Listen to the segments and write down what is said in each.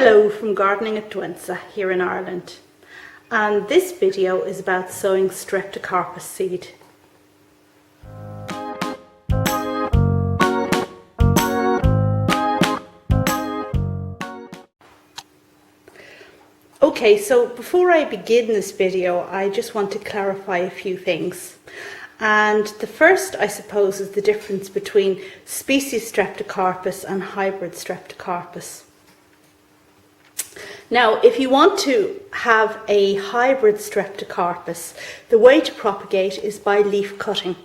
Hello from Gardening at Dwensa here in Ireland, and this video is about sowing Streptocarpus seed. Okay, so before I begin this video, I just want to clarify a few things. And the first, I suppose, is the difference between species Streptocarpus and hybrid Streptocarpus. Now, if you want to have a hybrid Streptocarpus, the way to propagate is by leaf cutting.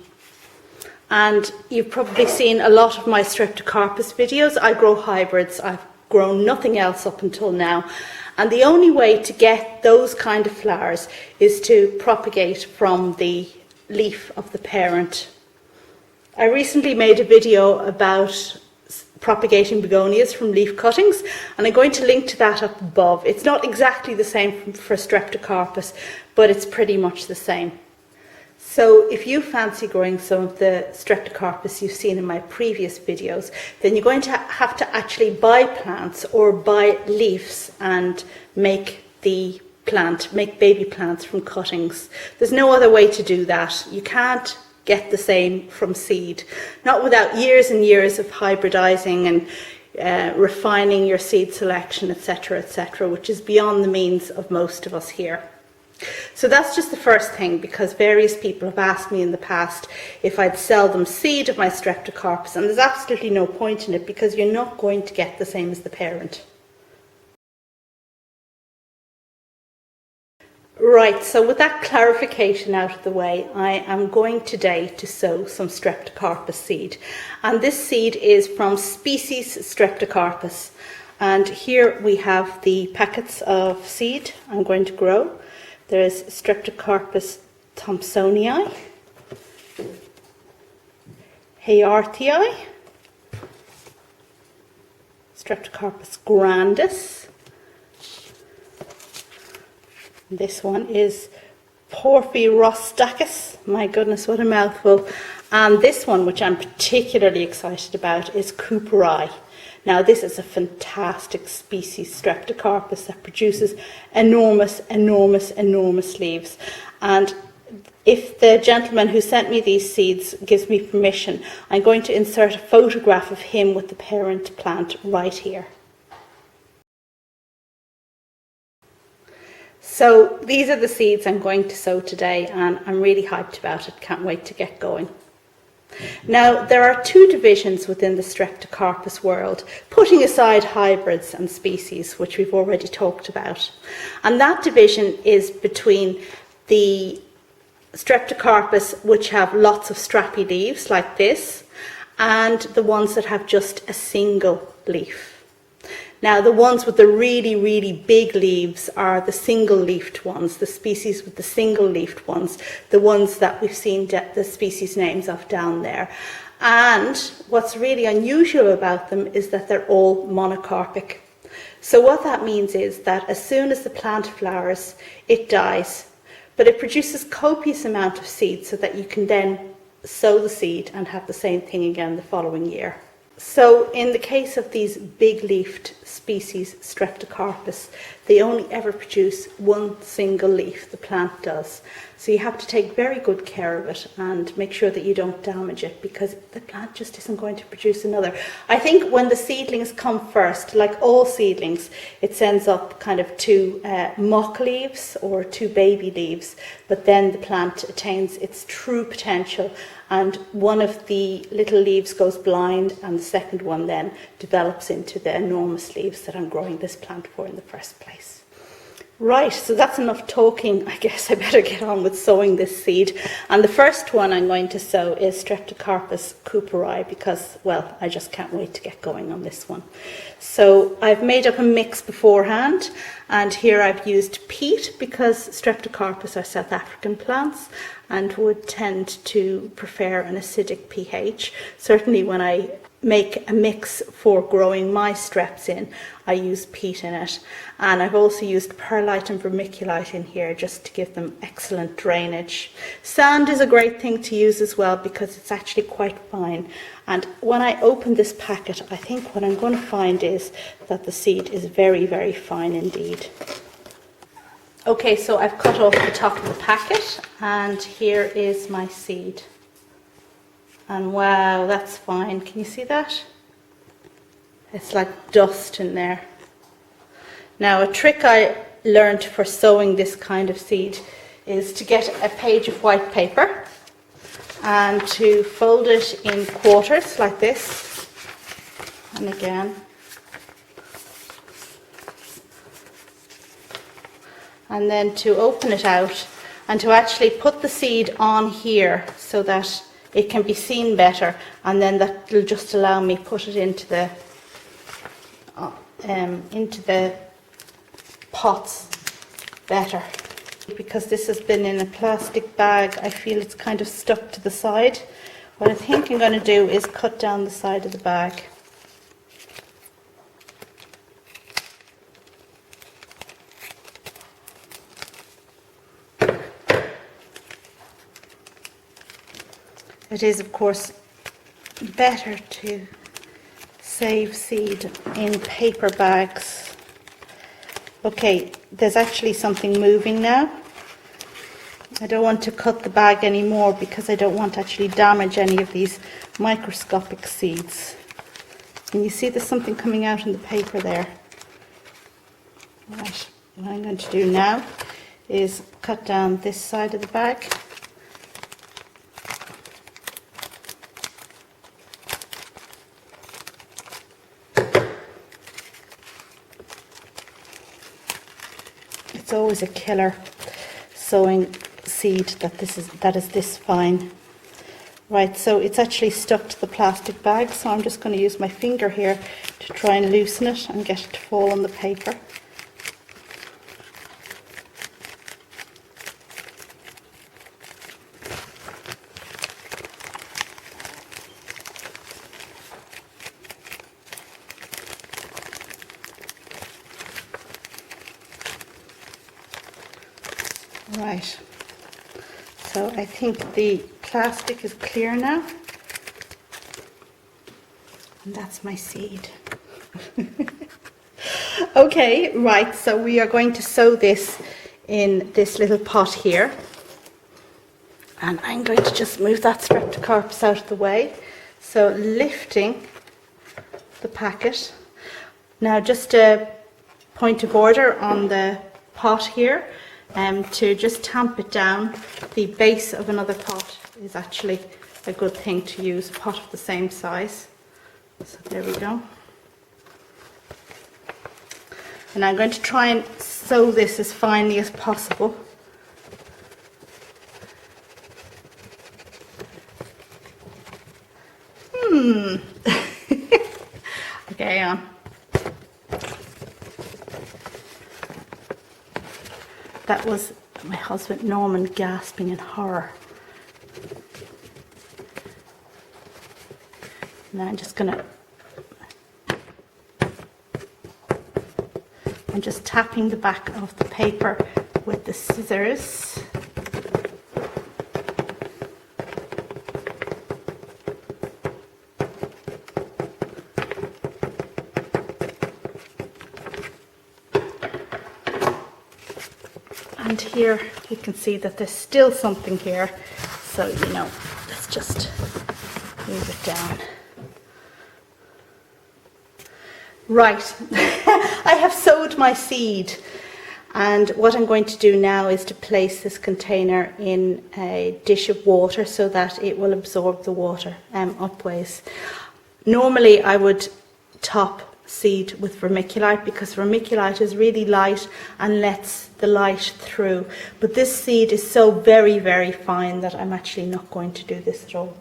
And you've probably seen a lot of my Streptocarpus videos. I grow hybrids. I've grown nothing else up until now. And the only way to get those kind of flowers is to propagate from the leaf of the parent. I recently made a video about propagating begonias from leaf cuttings, and I'm going to link to that up above. It's not exactly the same for Streptocarpus, but it's pretty much the same. So if you fancy growing some of the Streptocarpus you've seen in my previous videos, then you're going to have to actually buy plants or buy leaves and make baby plants from cuttings. There's no other way to do that. You can't get the same from seed, not without years and years of hybridizing and refining your seed selection, etc., which is beyond the means of most of us here. So that's just the first thing, because various people have asked me in the past if I'd sell them seed of my Streptocarpus, and there's absolutely no point in it because you're not going to get the same as the parent. Right, so with that clarification out of the way, I am going today to sow some Streptocarpus seed. And this seed is from species Streptocarpus. And here we have the packets of seed I'm going to grow. There's Streptocarpus thomsonii, hayartii, Streptocarpus grandis. This one is Porphyrostachys. My goodness, what a mouthful. And this one, which I'm particularly excited about, is Cooperi. Now, this is a fantastic species Streptocarpus that produces enormous leaves. And if the gentleman who sent me these seeds gives me permission, I'm going to insert a photograph of him with the parent plant right here. So these are the seeds I'm going to sow today, and I'm really hyped about it. Can't wait to get going. Now, there are two divisions within the Streptocarpus world, putting aside hybrids and species, which we've already talked about. And that division is between the Streptocarpus, which have lots of strappy leaves like this, and the ones that have just a single leaf. Now, the ones with the really big leaves are the single-leafed ones, the species with the single-leafed ones, the ones that we've seen the species names of down there. And what's really unusual about them is that they're all monocarpic. So what that means is that as soon as the plant flowers, it dies, but it produces copious amount of seed so that you can then sow the seed and have the same thing again the following year. So in the case of these big-leafed species Streptocarpus, they only ever produce one single leaf, the plant does. So you have to take very good care of it and make sure that you don't damage it, because the plant just isn't going to produce another. I think when the seedlings come first, like all seedlings, it sends up kind of two mock leaves or two baby leaves, but then the plant attains its true potential, and one of the little leaves goes blind and the second one then develops into the enormous leaves that I'm growing this plant for in the first place. Right, so that's enough talking. I guess I better get on with sowing this seed. And the first one I'm going to sow is Streptocarpus cooperi because, well, I just can't wait to get going on this one. So I've made up a mix beforehand, and here I've used peat because Streptocarpus are South African plants and would tend to prefer an acidic pH. Certainly when I make a mix for growing my streps in, I use peat in it, and I've also used perlite and vermiculite in here just to give them excellent drainage. Sand is a great thing to use as well because it's actually quite fine, and when I open this packet I think what I'm going to find is that the seed is very, very fine indeed. Okay, so I've cut off the top of the packet and here is my seed. And wow, that's fine. Can you see that? It's like dust in there. Now, a trick I learned for sowing this kind of seed is to get a page of white paper and to fold it in quarters like this. And again. And then to open it out and to actually put the seed on here so that it can be seen better, and then that will just allow me put it into the pots better. Because this has been in a plastic bag, I feel it's kind of stuck to the side. What I think I'm going to do is cut down the side of the bag. It is, of course, better to save seed in paper bags. Okay, there's actually something moving now. I don't want to cut the bag anymore because I don't want to actually damage any of these microscopic seeds. Can you see there's something coming out in the paper there? Right, what I'm going to do now is cut down this side of the bag. It's always a killer sowing seed that is this fine. Right, so it's actually stuck to the plastic bag, so I'm just going to use my finger here to try and loosen it and get it to fall on the paper. Right, so I think the plastic is clear now, and that's my seed. Okay, right, so we are going to sow this in this little pot here, and I'm going to just move that Streptocarpus out of the way. So lifting the packet. Now just a point of order on the pot here. To just tamp it down, the base of another pot is actually a good thing to use, a pot of the same size. So there we go. And I'm going to try and sew this as finely as possible. Okay, on. That was my husband Norman gasping in horror. Now I'm just tapping the back of the paper with the scissors. And here you can see that there's still something here, so let's just move it down. Right, I have sowed my seed, and what I'm going to do now is to place this container in a dish of water so that it will absorb the water upways. Normally I would top seed with vermiculite because vermiculite is really light and lets the light through, but this seed is so very, very fine that I'm actually not going to do this at all.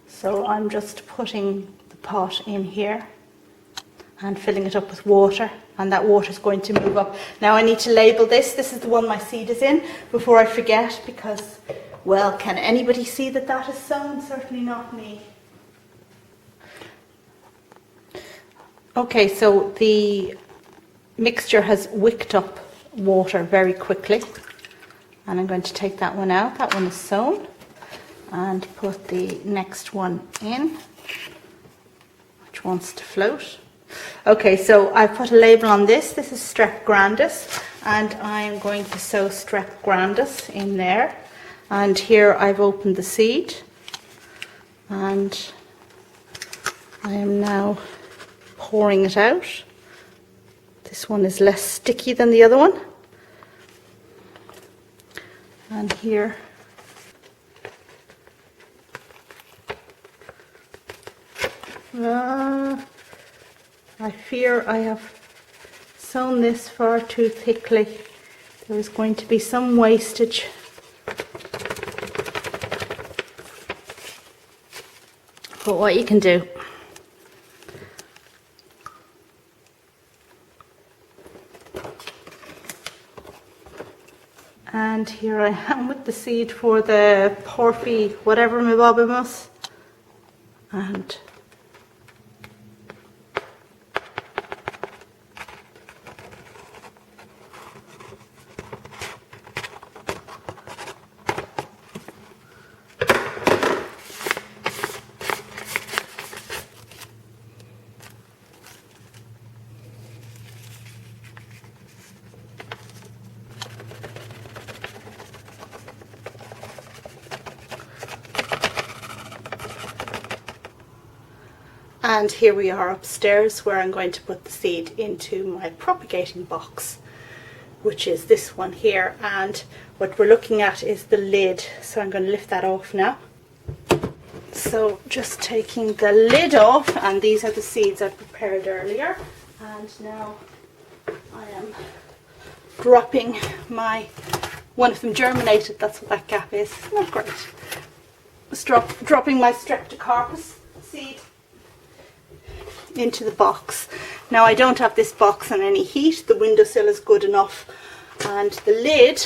So I'm just putting the pot in here and filling it up with water, and that water is going to move up. Now I need to label this. This is the one my seed is in before I forget, because, well, can anybody see that that is sown? Certainly not me. Okay, so the mixture has wicked up water very quickly, and I'm going to take that one out. That one is sown, and put the next one in, which wants to float. Okay, so I've put a label on this. This is Strep grandis, and I'm going to sow Strep grandis in there. And here I've opened the seed, and I am now pouring it out. This one is less sticky than the other one. And here I fear I have sown this far too thickly. There is going to be some wastage. But what you can do, and here I am with the seed for the porphy whatever mybobimus, and And here we are upstairs, where I'm going to put the seed into my propagating box, which is this one here. And what we're looking at is the lid. So I'm going to lift that off now. So just taking the lid off, and these are the seeds I prepared earlier. And now I am dropping one of them germinated, that's what that gap is. Not great. Dropping my Streptocarpus seed into the box. Now I don't have this box on any heat, the windowsill is good enough, and the lid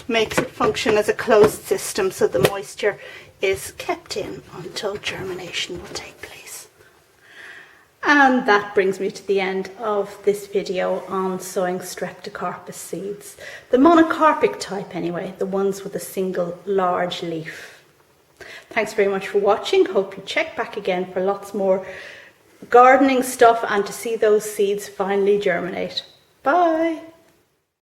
makes it function as a closed system, so the moisture is kept in until germination will take place. And that brings me to the end of this video on sowing Streptocarpus seeds. The monocarpic type anyway, the ones with a single large leaf. Thanks very much for watching. Hope you check back again for lots more gardening stuff and to see those seeds finally germinate. Bye!